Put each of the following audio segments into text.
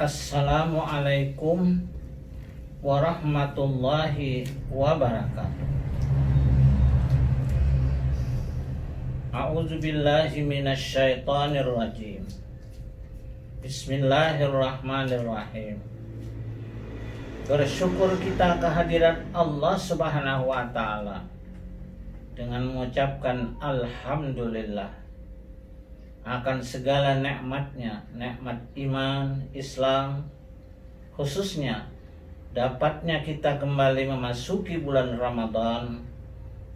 Assalamualaikum warahmatullahi wabarakatuh. A'udzubillahi minasyaitonir rajim. Bismillahirrahmanirrahim. Bersyukur kita kehadirat Allah Subhanahu wa taala dengan mengucapkan alhamdulillah akan segala nikmatnya, nikmat iman, Islam, khususnya dapatnya kita kembali memasuki bulan Ramadan.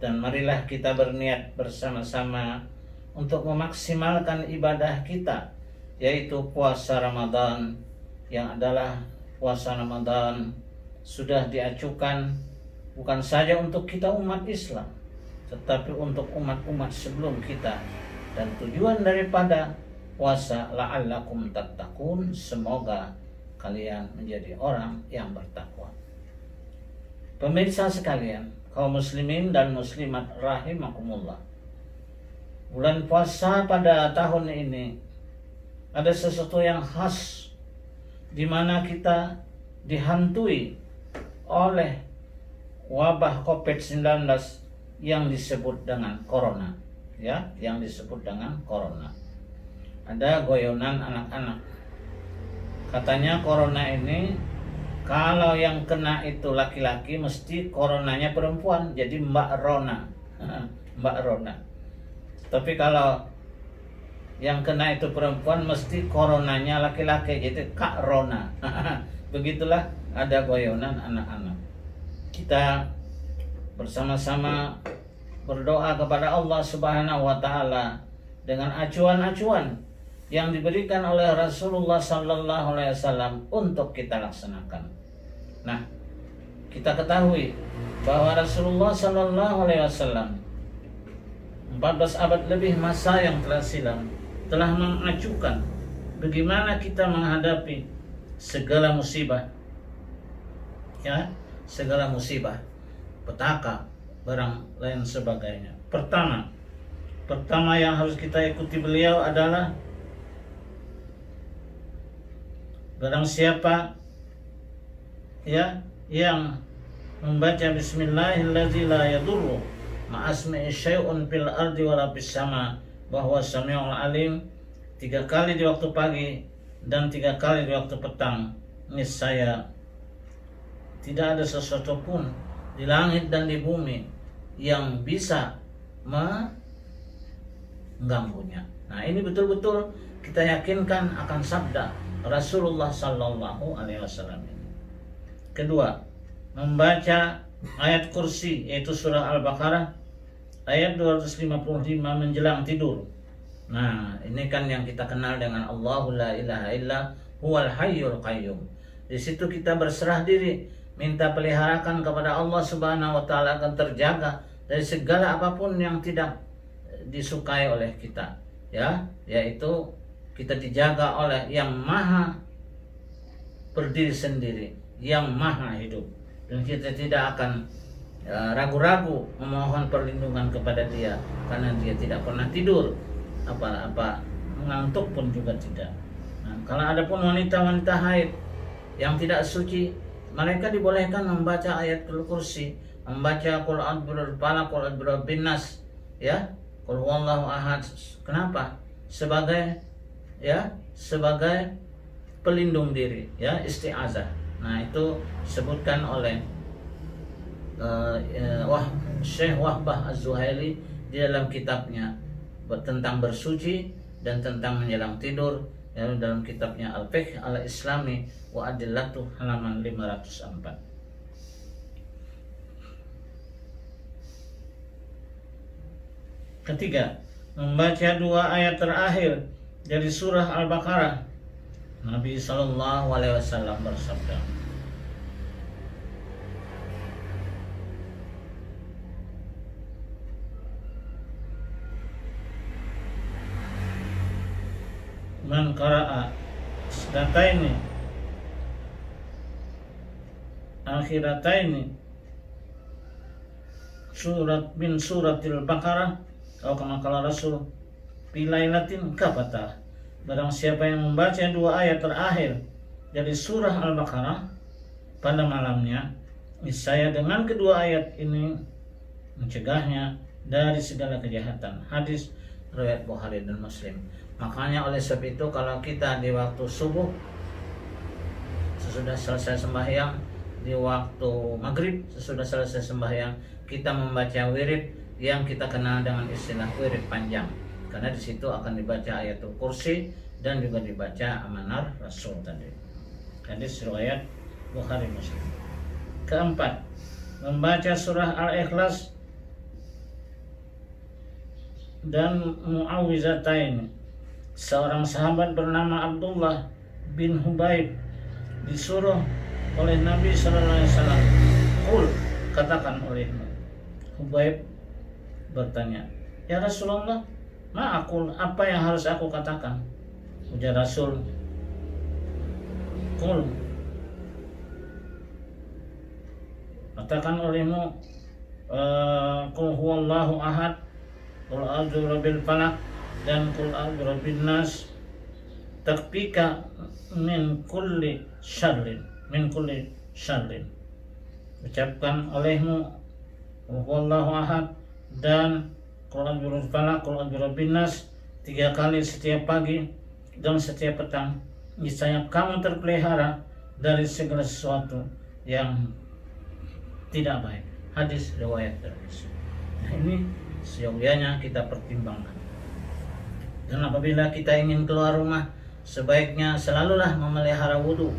Dan marilah kita berniat bersama-sama untuk memaksimalkan ibadah kita, yaitu puasa Ramadan, yang adalah puasa Ramadan sudah diajukan bukan saja untuk kita umat Islam, tetapi untuk umat-umat sebelum kita. Dan tujuan daripada puasa la'allakum tattaqun, semoga kalian menjadi orang yang bertakwa. Pemirsa sekalian, kaum muslimin dan muslimat rahimakumullah, bulan puasa pada tahun ini ada sesuatu yang khas, di mana kita dihantui oleh wabah COVID-19 yang disebut dengan corona. Yang disebut dengan corona. Ada goyonan anak-anak. Katanya corona ini kalau yang kena itu laki-laki, mesti coronanya perempuan, jadi Mbak Rona. Mbak Rona. Tapi kalau yang kena itu perempuan, mesti coronanya laki-laki, jadi Kak Rona. Begitulah ada goyonan anak-anak. Kita bersama-sama berdoa kepada Allah Subhanahu wa taala dengan acuan-acuan yang diberikan oleh Rasulullah sallallahu alaihi wasallam untuk kita laksanakan. Nah, kita ketahui bahwa Rasulullah sallallahu alaihi wasallam 14 abad lebih masa yang telah silam telah mengajukan bagaimana kita menghadapi segala musibah. Segala musibah, petaka, barang lain sebagainya. Pertama yang harus kita ikuti beliau adalah barang siapa yang membaca bismillahirrahmanirrahim la yadurru ma'asmi'i syai'un fil ardi wala fis sama bahwa sami'ul alim 3 kali di waktu pagi dan 3 kali di waktu petang, niscaya tidak ada sesuatu pun di langit dan di bumi yang bisa mengganggunya. Nah, ini betul-betul kita yakinkan akan sabda Rasulullah sallallahu alaihi wasallam ini. Kedua, membaca ayat kursi, yaitu surah Al-Baqarah ayat 255 menjelang tidur. Nah, ini kan yang kita kenal dengan Allahu la ilaha illa huwal hayyul qayyum. Di situ kita berserah diri, minta peliharakan kepada Allah Subhanahu wa taala akan terjaga dari segala apapun yang tidak disukai oleh kita, yaitu kita dijaga oleh yang maha berdiri sendiri, yang maha hidup, dan kita tidak akan ragu-ragu memohon perlindungan kepada Dia, karena Dia tidak pernah tidur, apa-apa mengantuk pun juga tidak. Nah, kalau ada pun wanita-wanita haid yang tidak suci, mereka dibolehkan membaca ayat kursi, membaca Qul a'udzu falaq, Qul a'udzu binnas, Qul huwallahu ahad. Kenapa? Sebagai pelindung diri, isti'azah. Nah, itu disebutkan oleh Syekh Wahbah Az-Zuhaili di dalam kitabnya tentang bersuci dan tentang menjelang tidur, dalam kitabnya Al-Fiqh Al-Islami wa Adillatuh halaman 504. Ketiga, membaca 2 ayat terakhir dari surah Al-Baqarah. Nabi sallallahu alaihi wasallam bersabda, man qara'a sedataini akhirataini surat min suratil Baqarah atau kama qala Rasul bilailatin kafata. Barang siapa yang membaca 2 ayat terakhir dari surah Al-Baqarah pada malamnya, niscaya dengan kedua ayat ini mencegahnya dari segala kejahatan. Hadis riwayat Bukhari dan Muslim. Makanya oleh sebab itu kalau kita di waktu subuh sesudah selesai sembahyang, di waktu maghrib sesudah selesai sembahyang, kita membaca wirid yang kita kenal dengan istilah wirid panjang, karena di situ akan dibaca ayatul kursi dan juga dibaca amanar Rasul tadi. Hadis riwayat Bukhari Muslim. Keempat, membaca surah Al-Ikhlas dan Mu'awwizatain. Seorang sahabat bernama Abdullah bin Hubaib disuruh oleh Nabi sallallahu alaihi wasallam, "Qul," katakan olehmu. Hubaib bertanya, "Ya Rasulullah, apa yang harus aku katakan?" Ujar Rasul, "Qul," katakan olehmu, "Qul huwallahu ahad, qul a'udzu birabbil falaq, dan qul a'udzu birabbin nas, takfika min kulli syarrin." Ucapkan olehmu wallahu ahad dan qul a'udzu birabbil falaq, qul a'udzu birabbin nas 3 kali setiap pagi dan setiap petang. Niscaya kamu terpelihara dari segala sesuatu yang tidak baik. Hadis riwayat Tirmidzi. Nah, ini seyogyanya kita pertimbangkan. Dan apabila kita ingin keluar rumah, sebaiknya selalulah memelihara wudhu,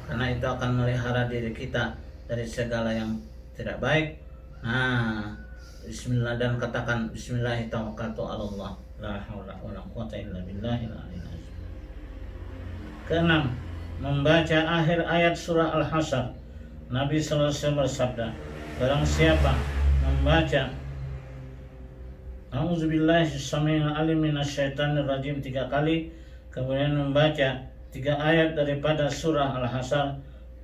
karena itu akan memelihara diri kita dari segala yang tidak baik. Nah, bismillah, dan katakan bismillah tawakkaltu 'alallah la haula wala quwwata illa billahil aliyyil azim. Keenam, membaca akhir ayat surah Al-Hasyr. Nabi sallallahu alaihi wasallam bersabda, barang siapa membaca A'udzubillahi samii'il 'aliim minasyaitonir rajim 3 kali, kemudian membaca 3 ayat daripada surah Al-Hasyr,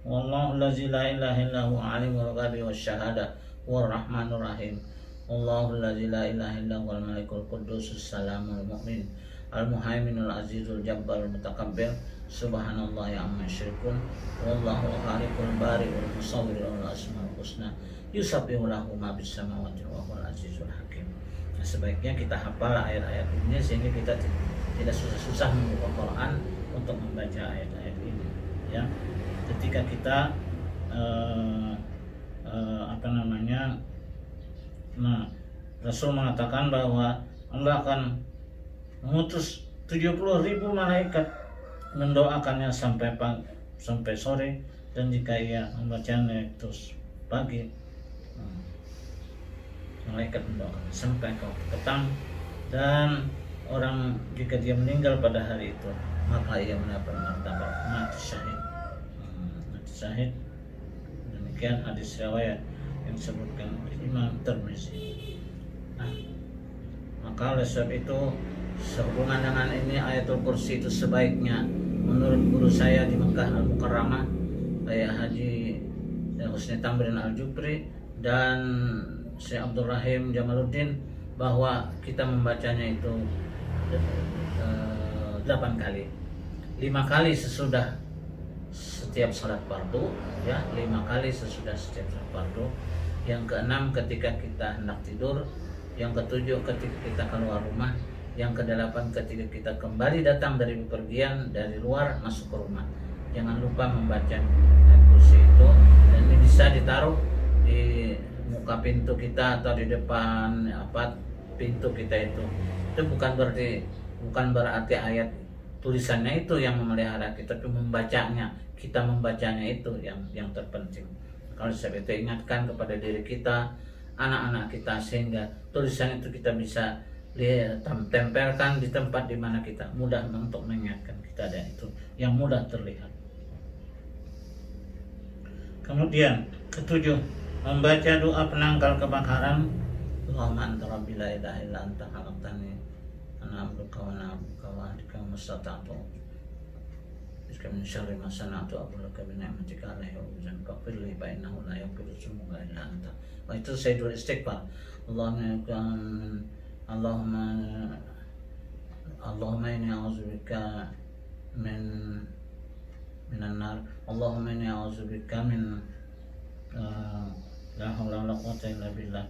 wallahu allazi la ilaha illa huwa alimul ghaibi wasyahadah war rahmanur rahim, wallahu allazi la ilaha illa huwal malikul quddusus salamul mu'min al muhaiminul azizul jabbarul mutakabbir, subhanallahi amma yusyrikun, wallahu khaliqul bari'ul musawwirul asmaul husna, yusabbihu lahu ma bis samawati wa huwal azizul hakim. Nah, sebaiknya kita hafal ayat-ayat ini sehingga kita tidak susah-susah membuka Quran untuk membaca ayat-ayat ini, ya. Ketika kita Rasul mengatakan bahwa Allah akan mengutus 70.000 malaikat mendoakannya sampai sore, dan jika ia membacanya terus pagi, malaikat mendoakan sampai ke petang, dan orang jika dia meninggal pada hari itu maka ia mendapat martabat mati syahid. Demikian hadis riwayat yang disebutkan oleh Imam Tirmidzi. Nah, maka oleh sebab itu sehubungan dengan ini ayatul kursi itu sebaiknya menurut guru saya di Mekah Al-Mukarramah, Kayak Haji Husni Tamrin Al-Jubri dan Syekh Abdul Rahim Jamaluddin, bahwa kita membacanya itu 8 kali, 5 kali sesudah setiap salat fardu, ya, 5 kali sesudah setiap salat fardu. Yang keenam ketika kita hendak tidur, yang ketujuh ketika kita keluar rumah, yang kedelapan ketika kita kembali datang dari bepergian dari luar masuk ke rumah. Jangan lupa membaca ayat kursi itu, dan ini bisa ditaruh di muka pintu kita atau di depan pintu kita itu bukan berarti ayat tulisannya itu yang memelihara kita, tapi kita membacanya itu yang terpenting. Kalau sebab itu ingatkan kepada diri kita, anak-anak kita, sehingga tulisan itu kita bisa tempelkan di tempat di mana kita mudah untuk mengingatkan kita, dan itu yang mudah terlihat. Kemudian ketujuh, membaca doa penangkal kebakaran. Allahumma anta rabbi la ilaha illa anta khalaqtani ana abduka wa na'buduka wa ahdika mustata'tu bika min syarri ma sana'tu abduka bi ni'matika alayya wa bizanka firli fa innahu la yaghfiru dzunuba illa anta. Wa itu sayyidul istighfar. Allahumma inni a'udzubika min minan nar. Allahumma inni a'udzubika min la haula wala quwwata illa billah.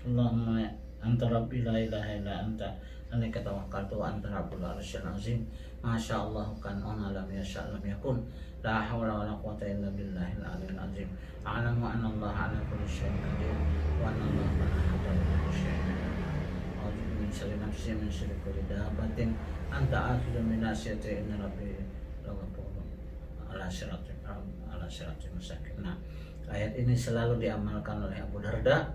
Allahumma anta rabbi la ilaha illa anta alaika tawakkaltu wa anta rabbul arsyil azim. Masya Allah kan ona lam yasha lam yakun. La haula wala quwwata illa billahil aliyil azim. A'lamu anna Allah ala kulli syai'in qadir wa anna Allah qad ahata bi kulli syai'in. A'udzu min syarri nafsi min syarri kulli dabbatin anta akhidhu min nasyati inna rabbi laghafurun ala siratin mustaqim. Nah, ayat ini selalu diamalkan oleh Abu Darda,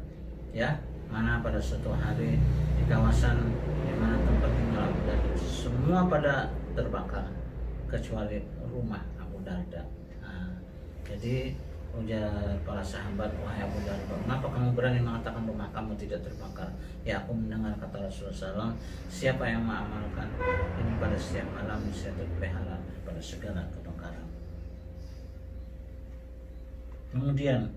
ya, mana pada suatu hari di kawasan di mana tempat tinggal Abu Darda semua pada terbakar kecuali rumah Abu Darda. Nah, jadi ujar para sahabat, wahai Abu Darda, kenapa kamu berani mengatakan rumah kamu tidak terbakar? Ya, aku mendengar kata Rasulullah SAW, siapa yang mengamalkan ini pada setiap malam saya terpelihara pada segala kebakaran. Kemudian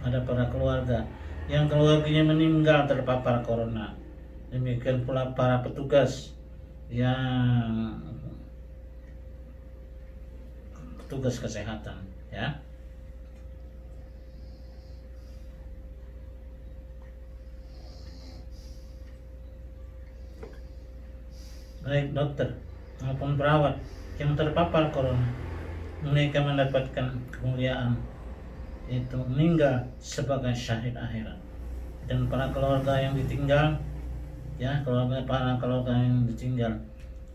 ada para keluarga yang keluarganya meninggal terpapar corona. Demikian pula para petugas kesehatan, ya. Baik dokter maupun perawat yang terpapar corona, mereka mendapatkan kemuliaan itu meninggal sebagai syahid akhirat. Dan para keluarga yang ditinggal, ya, para keluarga yang ditinggal,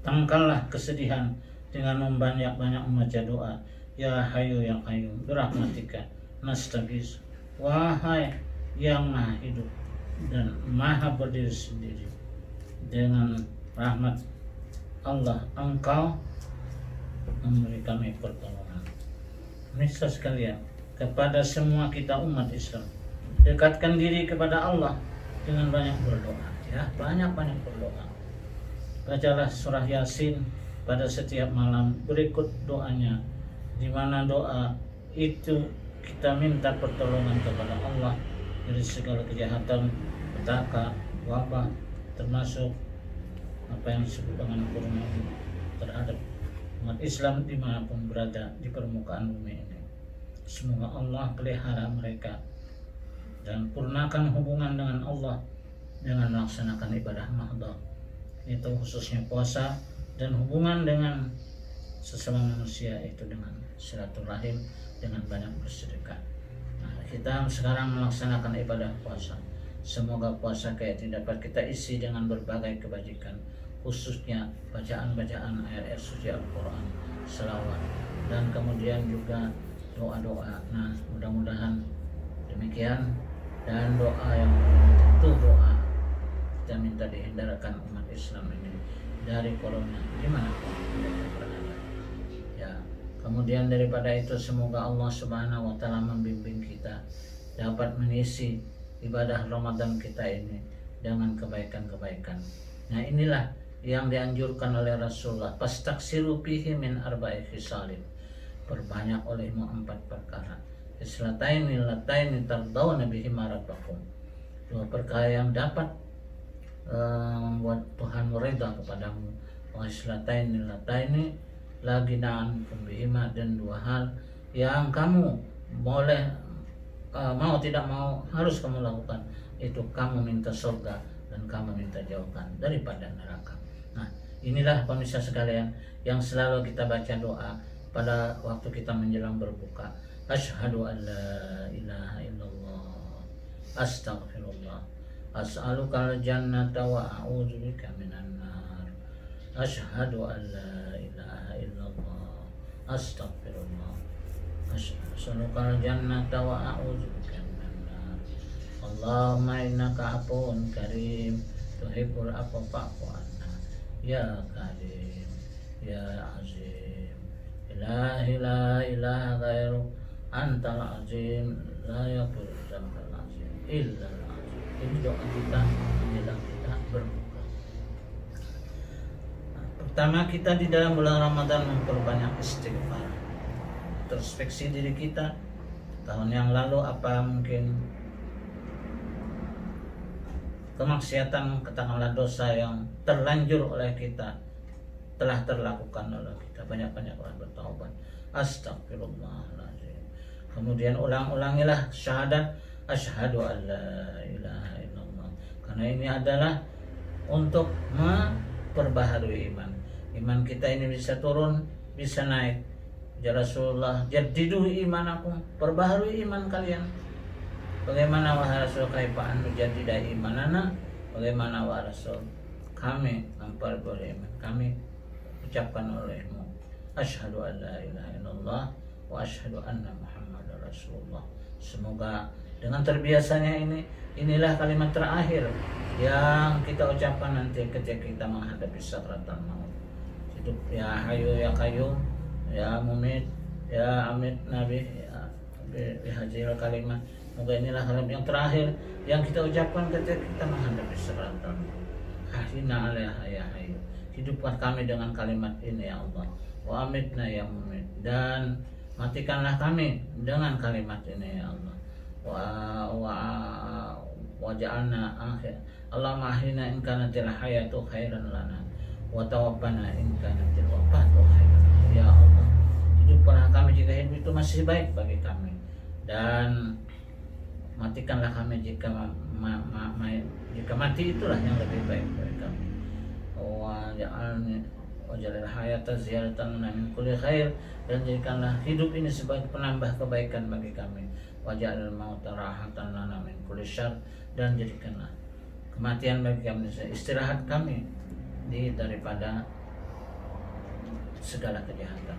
tangkallah kesedihan dengan membanyak-banyak membaca doa, ya Hayyu ya Qayyum birahmatika nastaghits, wahai yang maha hidup dan maha berdiri sendiri, dengan rahmat Allah engkau memberi kami pertolongan. Pemirsa sekalian, kepada semua kita umat Islam, dekatkan diri kepada Allah dengan banyak berdoa, ya, banyak-banyak berdoa. Bacalah surah Yasin pada setiap malam berikut doanya, di mana doa itu kita minta pertolongan kepada Allah dari segala kejahatan, petaka, wabah, termasuk apa yang disebut dengan corona terhadap umat Islam dimanapun berada di permukaan bumi ini. Semoga Allah pelihara mereka dan purnakan hubungan dengan Allah dengan melaksanakan ibadah mahdoh, itu khususnya puasa, dan hubungan dengan sesama manusia itu dengan silaturahim, dengan banyak bersedekah. Nah, kita sekarang melaksanakan ibadah puasa. Semoga puasa kayak dapat kita isi dengan berbagai kebajikan, khususnya bacaan-bacaan ayat-ayat suci Al-Quran, selawat, dan kemudian juga doa-doa. Nah, mudah-mudahan demikian. Dan doa yang itu doa kita minta dihindarkan umat Islam ini dari corona dimanapun mereka berada, ya. Kemudian daripada itu, semoga Allah Subhanahu wa Ta'ala membimbing kita dapat mengisi ibadah Ramadan kita ini dengan kebaikan-kebaikan. Nah, inilah yang dianjurkan oleh Rasulullah, fastaksiru fihi min arba'i khisalin, perbanyak olehmu 4 perkara, islataini lataini tardawna bihi rabbakum, 2 perkara yang dapat membuat Tuhan redha kepadamu, wa islataini lataini lagi naan pembihima, dan 2 hal yang kamu boleh mau tidak mau harus kamu lakukan, itu kamu minta surga dan kamu minta jauhkan daripada neraka. Nah, inilah pemirsa sekalian yang selalu kita baca doa pada waktu kita menjelang berbuka. Asyhadu an la ilaha illallah, astaghfirullah, as'alukal jannata wa a'udzubika minan nar. Asyhadu an la ilaha illallah, astaghfirullah, as'alukal jannata wa a'udzubika minan nar. Allahumma innaka afuwun karim tuhibbul afwa fa'fu anna ya karim ya azim. Ilahi la ilaha ghairu antal azim la yaghfiru dzambal azim illa al azim. Ini doa kita menjelang kita berbuka. Nah, pertama, kita di dalam bulan Ramadan memperbanyak istighfar, introspeksi diri kita. Tahun yang lalu apa mungkin kemaksiatan, katakanlah dosa yang terlanjur oleh kita, telah terlakukan oleh kita, banyak-banyaklah bertaubat. Astagfirullahaladzim. Kemudian ulang-ulangilah syahadat asyhadu an la ilaha illallah, karena ini adalah untuk memperbaharui iman. Iman kita ini bisa turun, bisa naik. Ya Rasulullah, jadidu imanakum, perbaharui iman kalian. Bagaimana wahai Rasul, kaifa an nujaddida imanana? Bagaimana wahai Rasul, kami memperbarui iman kami? Ucapkan olehmu, asyhadu an la ilaha illallah wa asyhadu anna Muhammadar Rasulullah. Semoga dengan terbiasanya inilah kalimat terakhir yang kita ucapkan nanti ketika kita menghadapi sakratul maut. Hidup ya Hayyu ya Qayyum, ya Mumit, ya Amit Nabi, ya bihajil kalimat. Semoga inilah kalimat yang terakhir yang kita ucapkan ketika kita menghadapi sakratul maut. Ahyina 'alaiha ya Hayyu, hidupkan kami dengan kalimat ini ya Allah. Wa amitna ya Mumit, dan matikanlah kami dengan kalimat ini ya Allah. Wa ja'alna akhir Allahumma ahyina in kanatil hayatu khairan lana wa tawaffana in kanatil wafatu khairan lana. Ya Allah, hidupkanlah kami jika hidup itu masih baik bagi kami, dan matikanlah kami jika mati itulah yang lebih baik bagi kami. Wa jalil hayata ziyaratan min kulli khair, dan jadikanlah hidup ini sebagai penambah kebaikan bagi kami. Wa jalil mauta rahatan lana min kulli syarr, dan jadikanlah kematian bagi kami istirahat kami daripada segala kejahatan,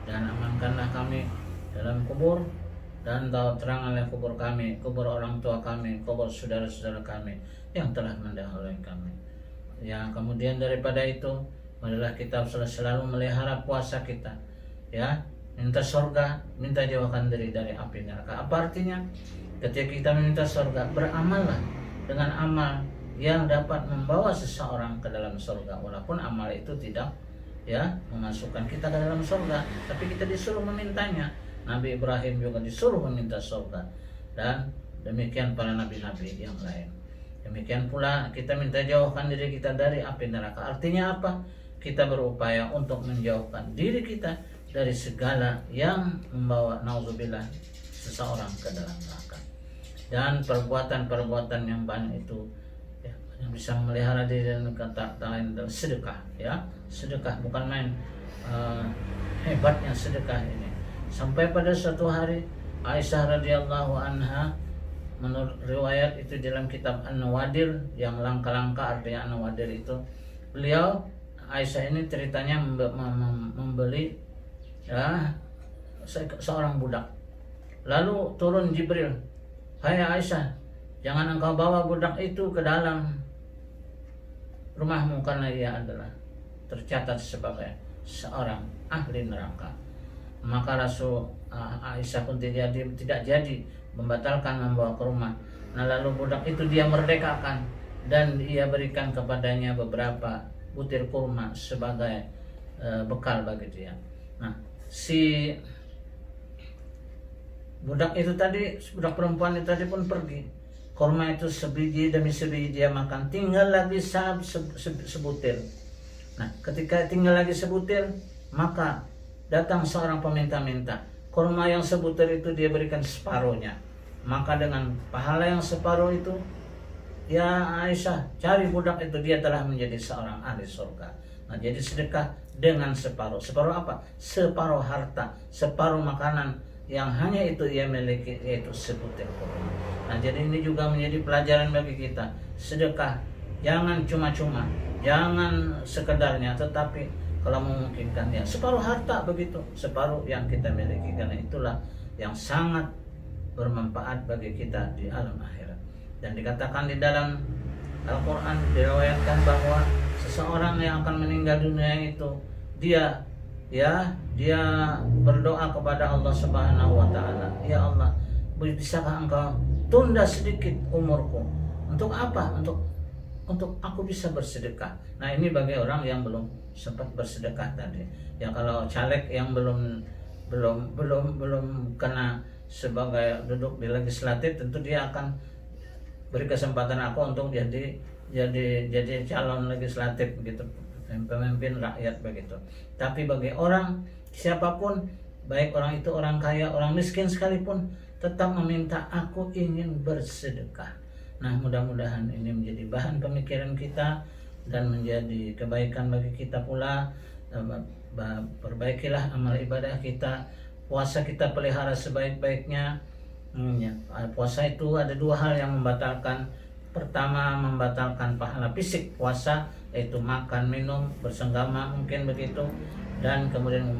dan amankanlah kami dalam kubur, dan teranglah kubur kami, kubur orang tua kami, kubur saudara-saudara kami yang telah mendahului kami. Ya, kemudian daripada itu adalah kita selalu melihara puasa kita, ya, minta surga, minta jauhkan diri dari api neraka. Apa artinya? Ketika kita meminta surga, beramallah dengan amal yang dapat membawa seseorang ke dalam surga, walaupun amal itu tidak memasukkan kita ke dalam surga, tapi kita disuruh memintanya. Nabi Ibrahim juga disuruh meminta surga, dan demikian para nabi-nabi yang lain. Demikian pula kita minta jauhkan diri kita dari api neraka. Artinya apa? Kita berupaya untuk menjauhkan diri kita dari segala yang membawa naudzubillah seseorang ke dalam neraka. Dan perbuatan-perbuatan yang banyak itu yang bisa memelihara diri, dan kata lain adalah sedekah, ya. Sedekah bukan main. Hebatnya sedekah ini, sampai pada suatu hari Aisyah radhiyallahu anha, menurut riwayat itu dalam kitab An-Nawadir, yang langka-langka artinya An-Nawadir itu, beliau Aisyah ini ceritanya membeli seorang budak. Lalu turun Jibril, "Hai Aisyah, jangan engkau bawa budak itu ke dalam rumahmu, karena ia adalah tercatat sebagai seorang ahli neraka." Maka Rasul Aisyah pun tidak jadi membatalkan membawa ke rumah. Nah, lalu budak itu dia merdekakan, dan ia berikan kepadanya beberapa butir kurma sebagai bekal bagi dia. Nah, si budak itu tadi, budak perempuan itu tadi pun pergi. Kurma itu sebiji demi sebiji dia makan, tinggal lagi sebutir. Nah, ketika tinggal lagi sebutir, maka datang seorang peminta-minta. Kurma yang sebutir itu dia berikan separuhnya. Maka dengan pahala yang separuh itu, ya Aisyah, cari budak itu, dia telah menjadi seorang ahli surga. Nah, jadi sedekah dengan separuh. Separuh apa? Separuh harta, separuh makanan yang hanya itu ia miliki, yaitu sebutir kurma. Nah, jadi ini juga menjadi pelajaran bagi kita. Sedekah jangan cuma-cuma, jangan sekedarnya, tetapi kalau memungkinkan ya separuh harta begitu, separuh yang kita miliki, karena itulah yang sangat bermanfaat bagi kita di alam akhirat. Dan dikatakan di dalam Al-Quran, diriwayatkan bahwa seseorang yang akan meninggal dunia itu dia berdoa kepada Allah Subhanahu wa taala, "Ya Allah, bisakah engkau tunda sedikit umurku?" Untuk apa? Untuk aku bisa bersedekah. Nah, ini bagi orang yang belum sempat bersedekah tadi. Ya, kalau caleg yang belum kena sebagai duduk di legislatif, tentu dia akan beri kesempatan aku untuk jadi calon legislatif gitu, pemimpin rakyat begitu. Tapi bagi orang siapapun, baik orang itu orang kaya, orang miskin sekalipun, tetap meminta aku ingin bersedekah. Nah, mudah-mudahan ini menjadi bahan pemikiran kita dan menjadi kebaikan bagi kita pula. Perbaikilah amal ibadah kita, puasa kita pelihara sebaik-baiknya. Puasa itu ada dua hal yang membatalkan. Pertama, membatalkan pahala fisik puasa, yaitu makan, minum, bersenggama mungkin begitu, dan kemudian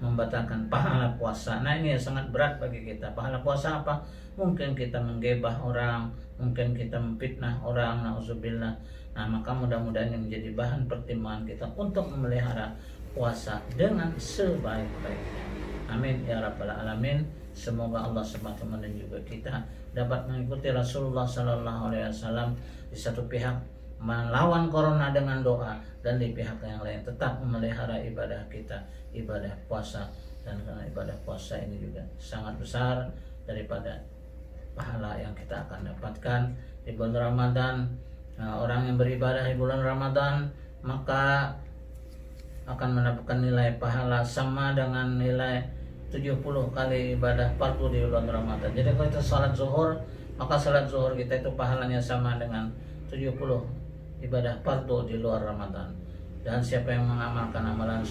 membatalkan pahala puasa. Nah, ini sangat berat bagi kita. Pahala puasa apa? Mungkin kita menggibah orang, mungkin kita memfitnah orang, na'udzubillah. Nah, maka mudah-mudahan ini menjadi bahan pertimbangan kita untuk memelihara puasa dengan sebaik-baiknya. Amin ya rabbal alamin. Semoga Allah SWT dan juga kita dapat mengikuti Rasulullah SAW di satu pihak melawan corona dengan doa, dan di pihak yang lain tetap memelihara ibadah kita, ibadah puasa. Dan karena ibadah puasa ini juga sangat besar daripada pahala yang kita akan dapatkan di bulan Ramadan. Orang yang beribadah di bulan Ramadan maka akan mendapatkan nilai pahala sama dengan nilai 70 kali ibadah fardu di bulan Ramadan. Jadi kalau kita salat zuhur, maka salat zuhur kita itu pahalanya sama dengan 70 ibadah fardu di luar Ramadan. Dan siapa yang mengamalkan amalan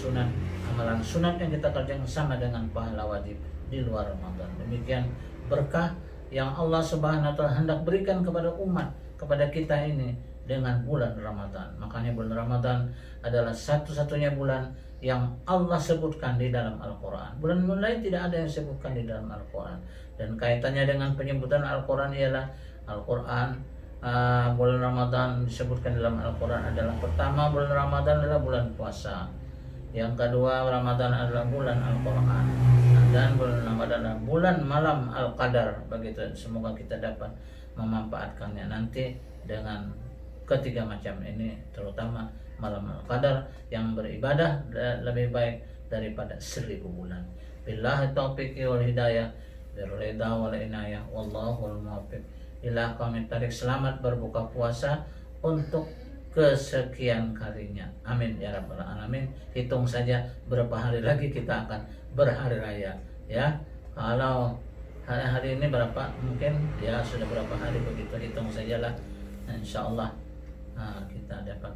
sunat yang kita kerjakan sama dengan pahala wajib di luar Ramadan. Demikian berkah yang Allah Subhanahu wa taala hendak berikan kepada umat, kepada kita ini dengan bulan Ramadan. Makanya bulan Ramadan adalah satu-satunya bulan yang Allah sebutkan di dalam Al-Quran. Bulan lain tidak ada yang disebutkan di dalam Al-Quran. Dan kaitannya dengan penyebutan Al-Quran ialah Al-Quran, bulan Ramadan disebutkan dalam Al-Quran adalah pertama, bulan Ramadan adalah bulan puasa. Yang kedua, Ramadan adalah bulan Al-Quran. Dan bulan Ramadan adalah bulan malam Al-Qadar. Begitu, semoga kita dapat memanfaatkannya nanti dengan ketiga macam ini, terutama malam Al-Qadar yang beribadah lebih baik daripada 1000 bulan. Billahi taufiq wal hidayah, birrida wal inayah, wallahul muwaffiq ila aqwamit thariq. Selamat berbuka puasa untuk kesekian kalinya. Amin ya rabbal alamin. Hitung saja berapa hari lagi kita akan berhari raya, ya. Kalau hari ini berapa, mungkin ya sudah berapa hari, begitu hitung sajalah. Insyaallah kita dapat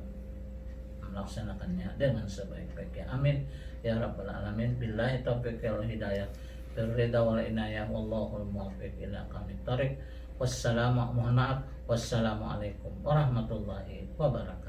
melaksanakannya dengan sebaik-baiknya. Amin ya rabbal alamin. Billahi taufiq wal hidayah, birrida wal inayah, wallahul muwaffiq ila aqwamit thariq. Wassalamualaikum warahmatullahi wabarakatuh.